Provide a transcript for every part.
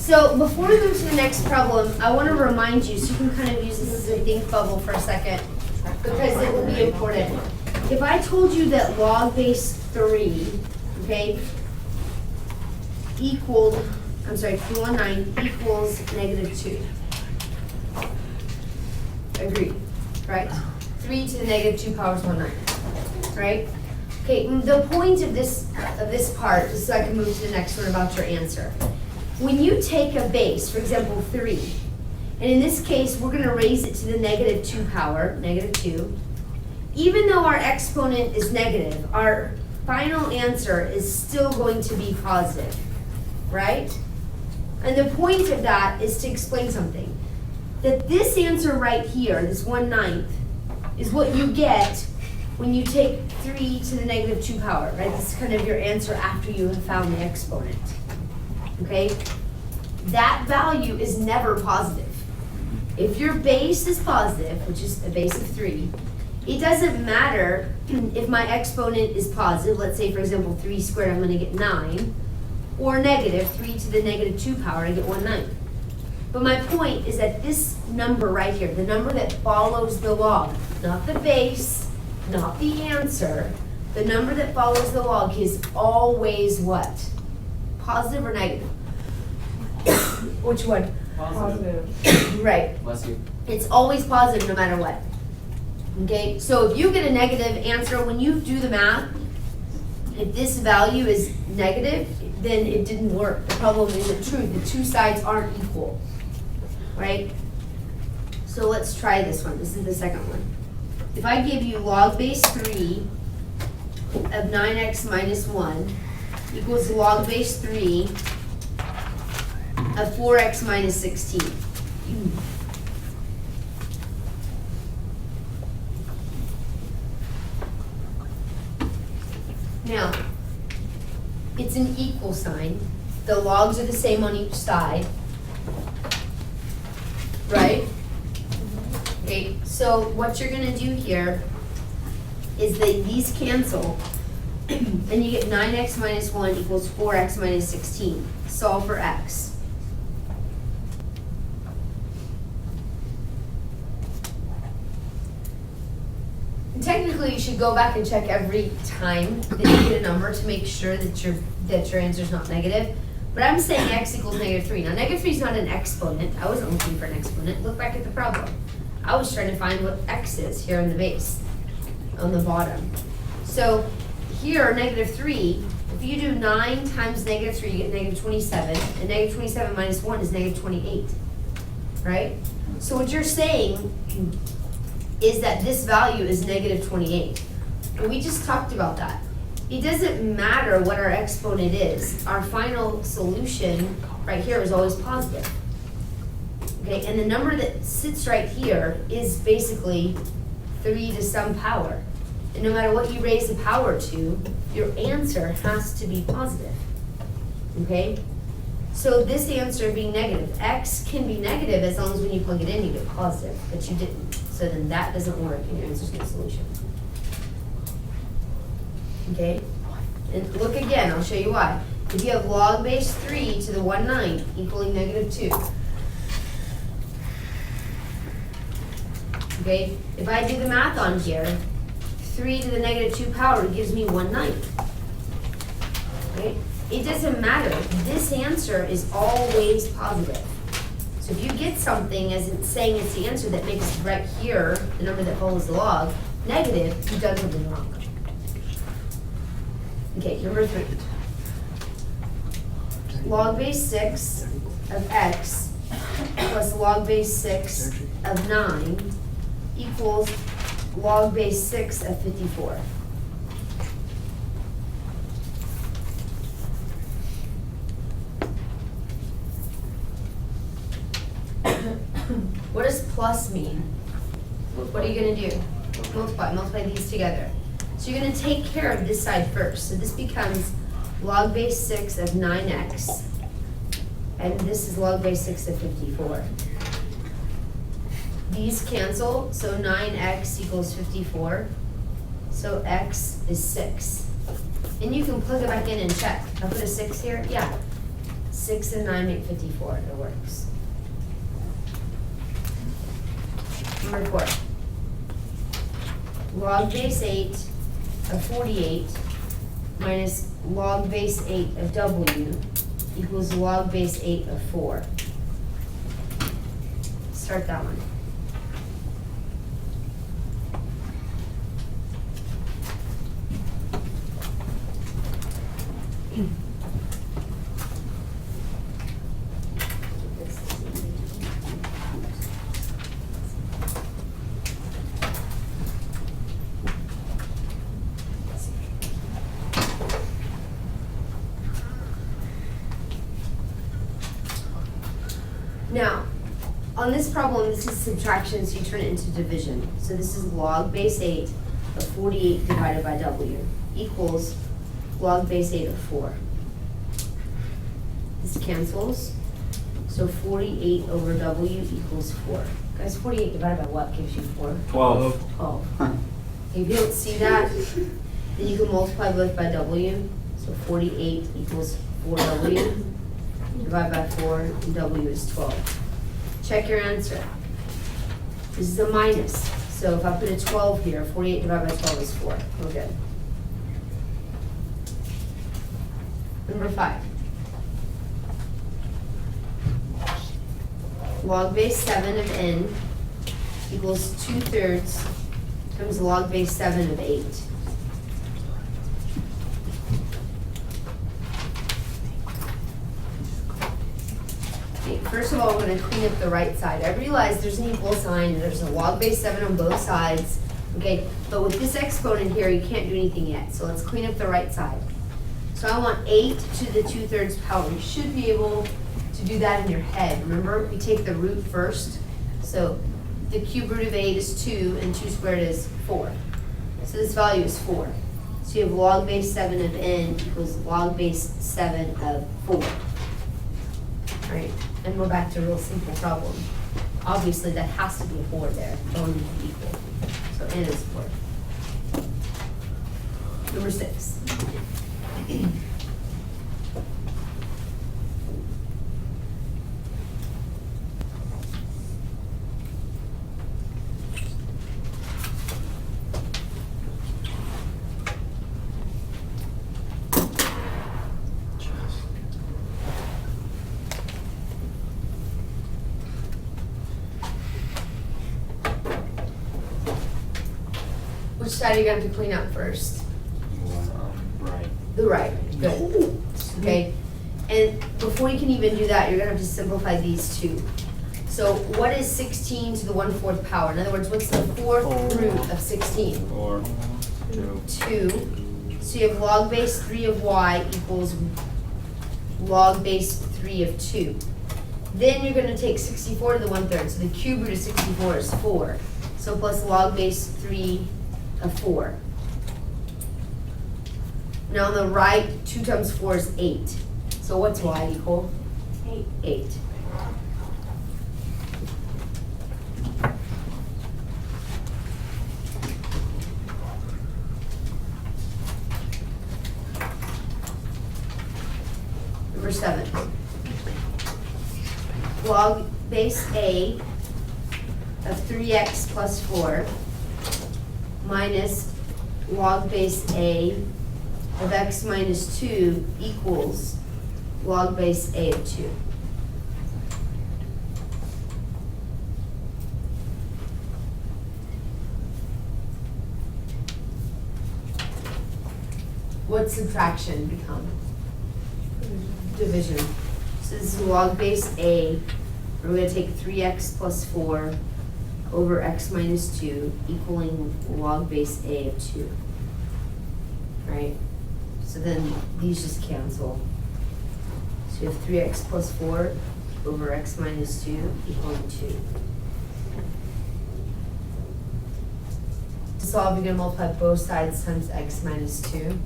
So before we move to the next problem, I want to remind you, so you can kind of use this as a think bubble for a second, because it will be important. If I told you that log base 3, okay, equaled, I'm sorry, 319 equals -2. Agreed, right? 3 to the -2 powers 19, right? Okay, the point of this part, just so I can move to the next one about your answer. When you take a base, for example, 3, and in this case, we're gonna raise it to the -2 power, -2, even though our exponent is negative, our final answer is still going to be positive, right? And the point of that is to explain something. That this answer right here, this 1/9, is what you get when you take 3 to the -2 power, right? This is kind of your answer after you have found the exponent, okay? That value is never positive. If your base is positive, which is a base of 3, it doesn't matter if my exponent is positive, let's say for example 3 squared, I'm gonna get 9, or negative 3 to the -2 power, I get 1/9. But my point is that this number right here, the number that follows the log, not the base, not the answer, the number that follows the log is always what? Positive or negative? Which one? Positive. Right. Bless you. It's always positive no matter what. Okay, so if you get a negative answer, when you do the math, if this value is negative, then it didn't work. The problem isn't true. The two sides aren't equal, right? So let's try this one. This is the second one. If I give you log base 3 of 9x minus 1 equals log base 3 of 4x minus 16. Now, it's an equal sign. The logs are the same on each side, right? Okay, so what you're gonna do here is that these cancel, and you get 9x minus 1 equals 4x minus 16. Solve for x. Technically, you should go back and check every time that you get a number to make sure that your answer is not negative. But I'm saying x equals -3. Now, -3 is not an exponent. I wasn't looking for an exponent. Look back at the problem. I was trying to find what x is here in the base, on the bottom. So here, -3, if you do 9 times -3, you get -27. And -27 minus 1 is -28, right? So what you're saying is that this value is -28. And we just talked about that. It doesn't matter what our exponent is. Our final solution right here is always positive. Okay, and the number that sits right here is basically 3 to some power. And no matter what you raise the power to, your answer has to be positive. Okay? So this answer being negative, x can be negative as long as when you plug it in you get positive, but you didn't. So then that doesn't work and your answer's no solution. Okay? And look again, I'll show you why. If you have log base 3 to the 1/9 equaling -2. Okay? If I do the math on here, 3 to the -2 power gives me 1/9. Right? It doesn't matter. This answer is always positive. So if you get something as it's saying it's the answer that makes right here, the number that follows the log, negative, you've done something wrong. Okay, number 3. Log base 6 of x plus log base 6 of 9 equals log base 6 of 54. What does plus mean? What are you gonna do? Multiply these together. So you're gonna take care of this side first. So this becomes log base 6 of 9x, and this is log base 6 of 54. These cancel, so 9x equals 54. So x is 6. And you can plug it back in and check. I'll put a 6 here, yeah. 6 and 9 make 54, it works. Number 4. Log base 8 of 48 minus log base 8 of W equals log base 8 of 4. Start that one. Now, on this problem, this is subtraction, so you turn it into division. So this is log base 8 of 48 divided by W equals log base 8 of 4. This cancels, so 48 over W equals 4. Guys, 48 divided by what gives you 4? 12. 12. If you don't see that, then you can multiply both by W. So 48 equals 4W. Divide by 4, and W is 12. Check your answer. This is a minus, so if I put a 12 here, 48 divided by 12 is 4. We're good. Number 5. Log base 7 of n equals 2/3 times log base 7 of 8. Okay, first of all, we're gonna clean up the right side. I realize there's an equal sign, and there's a log base 7 on both sides, okay? But with this exponent here, you can't do anything yet, so let's clean up the right side. So I want 8 to the 2/3 power. You should be able to do that in your head. Remember, we take the root first. So the cube root of 8 is 2, and 2 squared is 4. So this value is 4. So you have log base 7 of n equals log base 7 of 4. Right, and we're back to a real simple problem. Obviously, that has to be a 4 there, going to be equal. So n is 4. Number 6. Which side are you going to have to clean up first? Right. The right, good. Okay, and before you can even do that, you're gonna have to simplify these two. So what is 16 to the 1/4 power? In other words, what's the 4th root of 16? 4. 2. 2. So you have log base 3 of y equals log base 3 of 2. Then you're gonna take 64 to the 1/3, so the cube root of 64 is 4. So plus log base 3 of 4. Now on the right, 2 times 4 is 8. So what's y equal? 8. Number 7. Log base a of 3x plus 4 minus log base a of x minus 2 equals log base a of 2. What's subtraction become? Division. So this is log base a. We're going to take 3x plus 4 over x minus 2 equaling log base a of 2. Right? So then these just cancel. So you have 3x plus 4 over x minus 2 equaling 2. To solve, you're going to multiply both sides times x minus 2.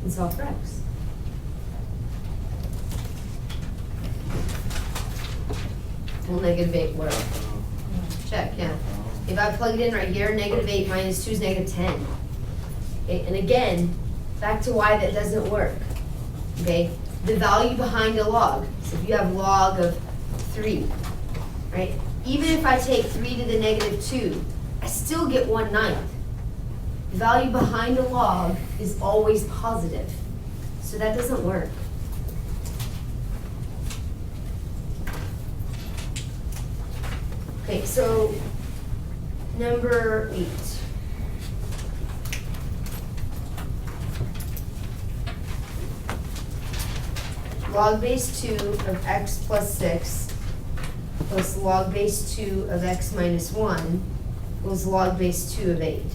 And solve for x. Well, -8 where? check, yeah. If I plug it in right here, -8 minus 2 is -10. Okay, and again, back to why that doesn't work. Okay, the value behind a log. So if you have log of 3, right? Even if I take 3 to the -2, I still get 1/9. The value behind a log is always positive. So that doesn't work. Okay, so number 8. Log base 2 of x plus 6 plus log base 2 of x minus 1 equals log base 2 of 8.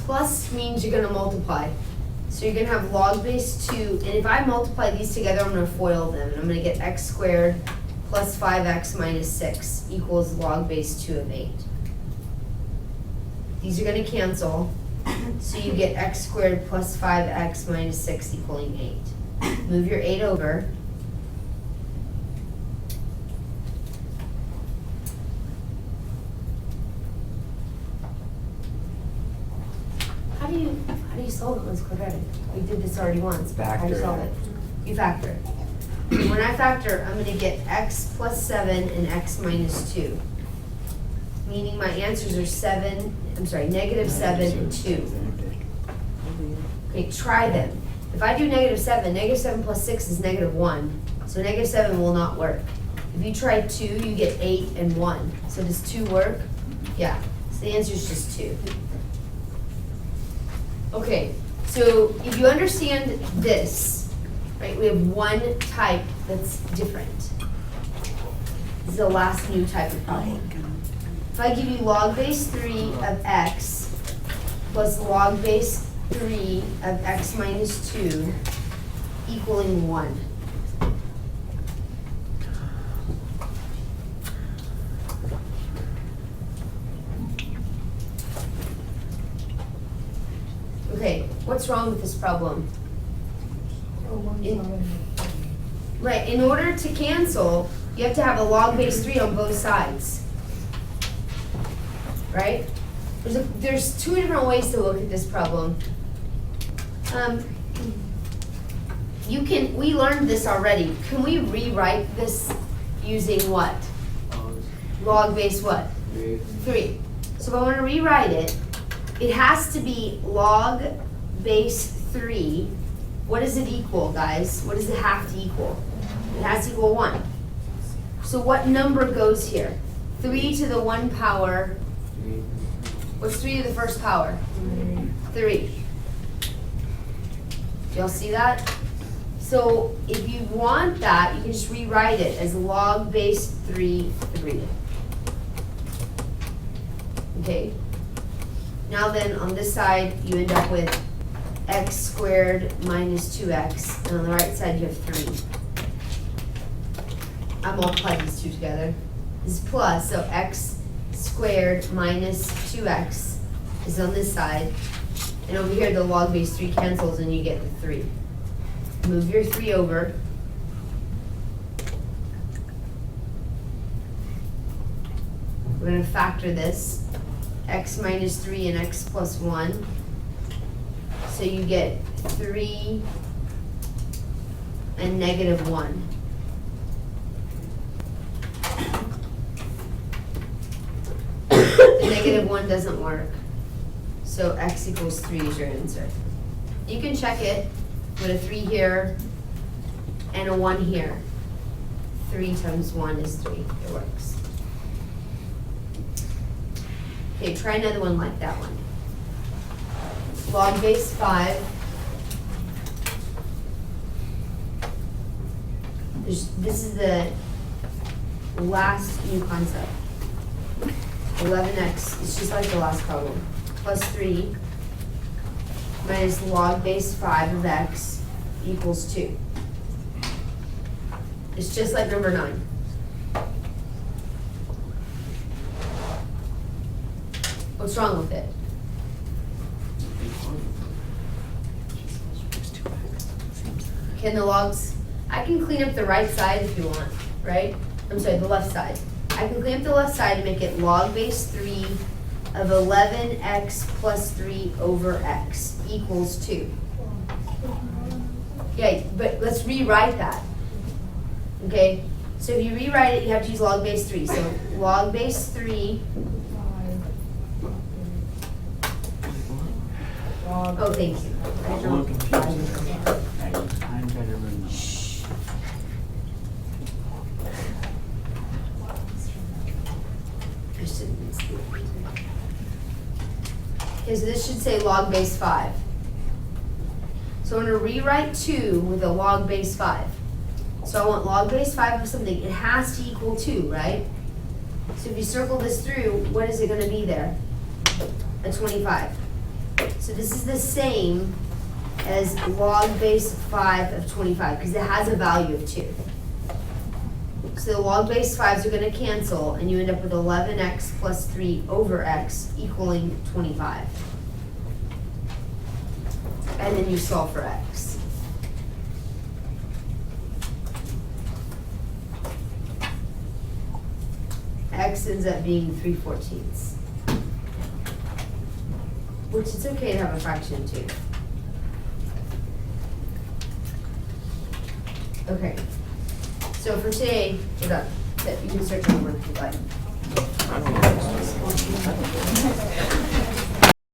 Plus means you're gonna multiply. So you're gonna have log base 2, and if I multiply these together, I'm gonna FOIL them, and I'm gonna get x squared plus 5x minus 6 equals log base 2 of 8. These are gonna cancel, so you get x squared plus 5x minus 6 equaling 8. Move your 8 over. How do you solve it when it's quadratic? We did this already once, but how do you Factor solve it. it? You factor it. When I factor, I'm gonna get x plus 7 and x minus 2. Meaning my answers are -7 and 2. Okay, try them. If I do -7 plus 6 is -1. So -7 will not work. If you try 2, you get 8 and 1. So does 2 work? Yeah, so the answer is just 2. Okay, so if you understand this, right, we have one type that's different. This is the last new type of problem. If I give you log base 3 of x plus log base 3 of x minus 2 equaling 1. Okay, what's wrong with this problem? Right, in order to cancel, you have to have a log base 3 on both sides. Right? There's 2 different ways to look at this problem. We learned this already. Can we rewrite this using what? Log base what? 3. So if I want to rewrite it, it has to be log base 3. What does it equal, guys? What does it have to equal? It has to equal 1. So what number goes here? 3 to the 1 power. What's 3 to the first power? 3. Do y'all see that? So if you want that, you can just rewrite it as log base 3. Okay? Now then, on this side, you end up with x squared minus 2x, and on the right side, you have 3. I multiplied these two together. This is plus, so x squared minus 2x is on this side, and over here, the log base 3 cancels, and you get the 3. Move your 3 over. We're gonna factor this. X minus 3 and x plus 1. So you get 3 and -1. The -1 doesn't work. So x equals 3 is your answer. You can check it. Put a 3 here and a 1 here. 3 times 1 is 3. It works. Okay, try another one like that one. Log base 5. This is the last new concept. 11x, it's just like the last problem. Plus 3 minus log base 5 of x equals 2. It's just like number 9. What's wrong with it? Can the logs, I can clean up the right side if you want, right? I'm sorry, the left side. I can clean up the left side and make it log base 3 of 11x plus 3 over x equals 2. Yeah, but let's rewrite that. Okay, so if you rewrite it, you have to use log base 3. So log base 3, oh, thank you. I was a little confused. I'm better than those. Shh. I just didn't see it. Okay, so this should say log base 5. So I'm gonna rewrite 2 with a log base 5. So I want log base 5 of something, it has to equal 2, right? So if you circle this through, what is it gonna be there? A 25. So this is the same as log base 5 of 25, because it has a value of 2. So the log base 5s are gonna cancel, and you end up with 11x plus 3 over x equaling 25. And then you solve for x. X ends up being 3/14. Which it's okay to have a fraction too. Okay, so for today, we're done. You can start your homework if you'd like. I don't know.